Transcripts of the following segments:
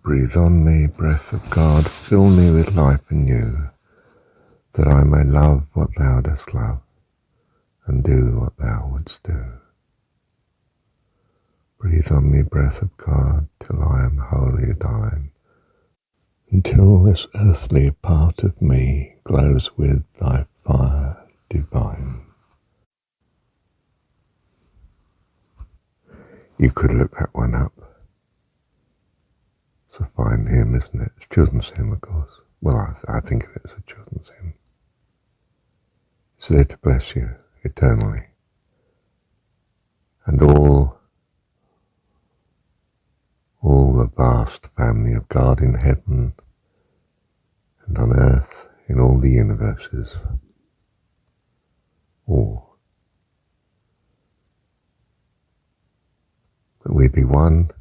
Breathe on me, breath of God, fill me with life anew, that I may love what thou dost love, and do what thou wouldst do. Breathe on me, breath of God, till I am wholly thine, until this earthly part of me glows with thy fire divine. You could look that one up. It's a fine hymn, isn't it? It's a children's hymn, of course. Well, I think of it as a children's hymn. It's there to bless you eternally. And all the vast family of God in heaven and on earth, in all the universes, all. That we be one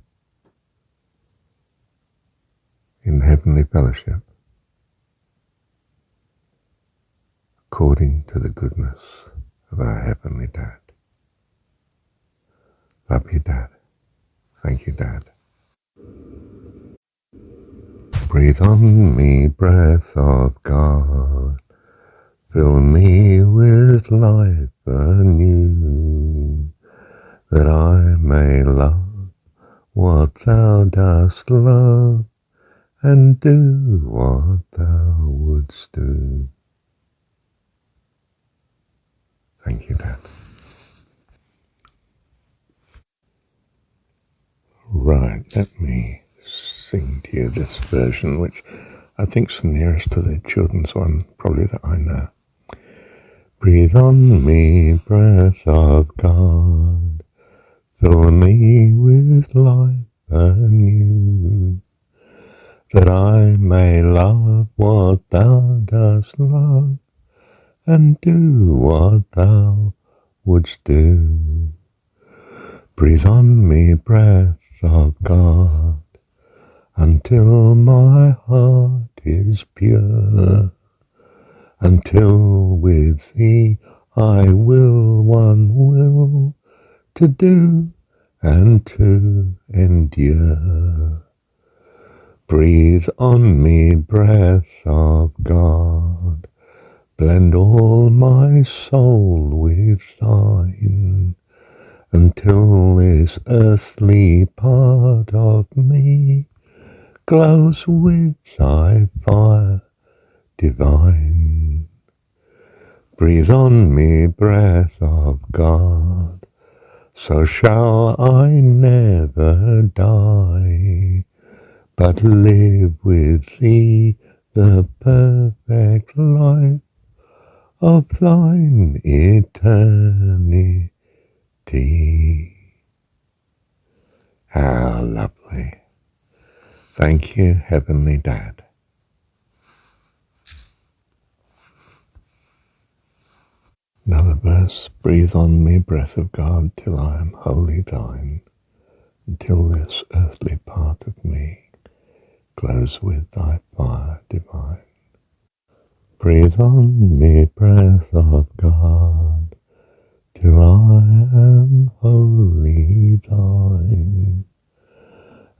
in heavenly fellowship, according to the goodness of our heavenly Dad. Love you, Dad. Thank you, Dad. Breathe on me, breath of God, fill me with life anew, that I may love what thou dost love, and do what thou wouldst do. Thank you, Dad. Right, let me sing to you this version, which I think's the nearest to the children's one, probably, that I know. Breathe on me, breath of God, fill me with life anew, that I may love what thou dost love, and do what thou wouldst do. Breathe on me, breath of God, until my heart is pure, until with thee I will one will, to do and to endure. Breathe on me, breath of God, blend all my soul with thine, until this earthly part of me glows with thy fire divine. Breathe on me, breath of God, so shall I never die, but live with thee the perfect life of thine eternity. How lovely. Thank you, Heavenly Dad. Another verse. Breathe on me, breath of God, till I am wholly thine, until this earthly part of me glows with thy fire divine. Breathe on me, breath of God, till I am wholly thine,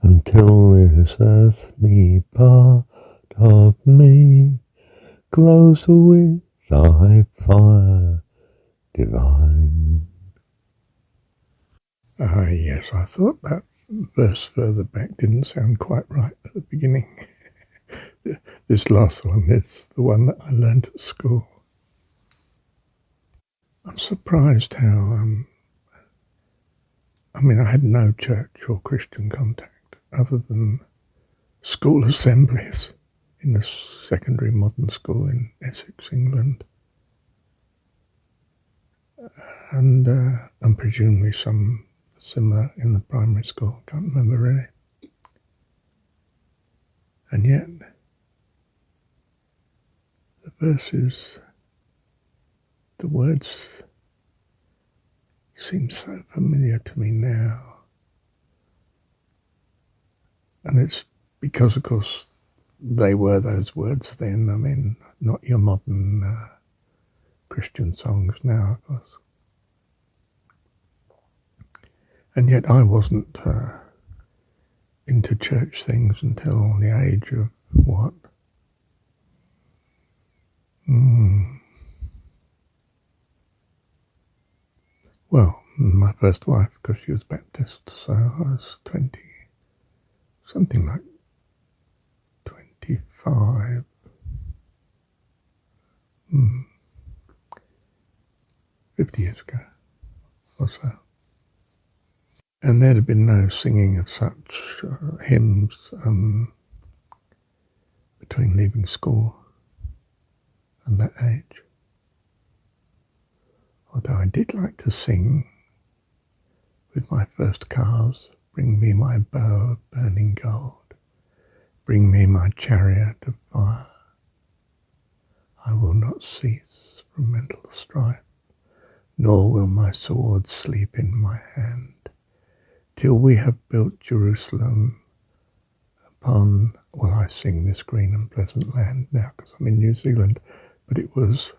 until this earthly part of me glows with thy fire divine. Yes, I thought that verse further back didn't sound quite right at the beginning. This last one is the one that I learnt at school. I'm surprised how, I had no church or Christian contact other than school assemblies in the secondary modern school in Essex, England. And presumably some similar in the primary school. Can't remember really. And yet, the verses, the words seem so familiar to me now. And it's because, of course, they were those words then. Not your modern Christian songs now, of course. And yet I wasn't into church things until the age of what? Well, my first wife, because she was Baptist, so I was 20, something like 25. 50 years ago or so. And there'd have been no singing of such hymns between leaving school and that age. Although I did like to sing with my first cars, bring me my bow of burning gold, bring me my chariot of fire. I will not cease from mental strife, nor will my sword sleep in my hand, till we have built Jerusalem upon, well, I sing this green and pleasant land now because I'm in New Zealand, but it was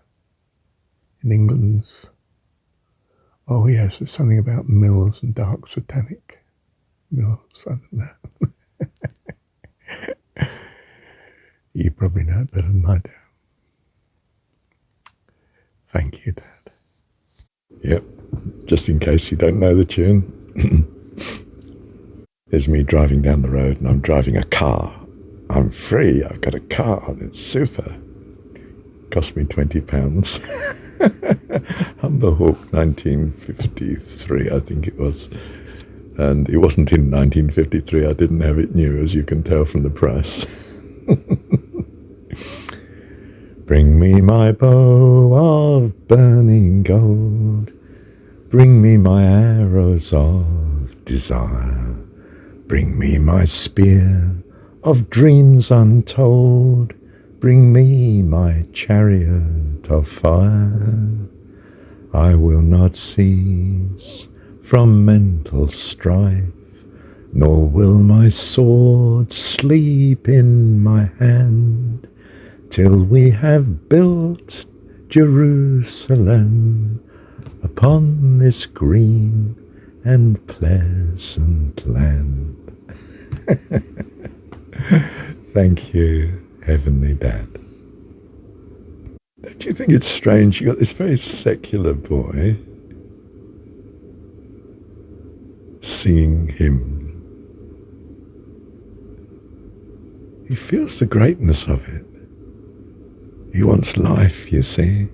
in England's, oh yes, it's something about mills and dark satanic mills, I don't know. You probably know it better than I do. Thank you, Dad. Yep, just in case you don't know the tune. There's me driving down the road and I'm driving a car. I'm free, I've got a car, it's super. Cost me £20. Humber Hawk 1953, I think it was. And it wasn't in 1953, I didn't have it new, as you can tell from the price. Bring me my bow of burning gold, bring me my arrows of desire, bring me my spear of dreams untold, bring me my chariot of fire. I will not cease from mental strife, nor will my sword sleep in my hand, till we have built Jerusalem upon this green and pleasant land. Thank you, Heavenly Dad. Don't you think it's strange? You got this very secular boy singing hymns. He feels the greatness of it. He wants life, you see.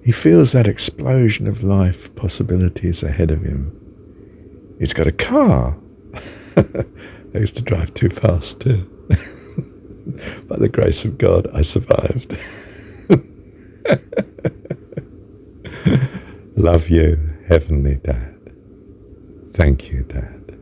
He feels that explosion of life possibilities ahead of him. He's got a car. I used to drive too fast too. By the grace of God, I survived. Love you, Heavenly Dad. Thank you, Dad.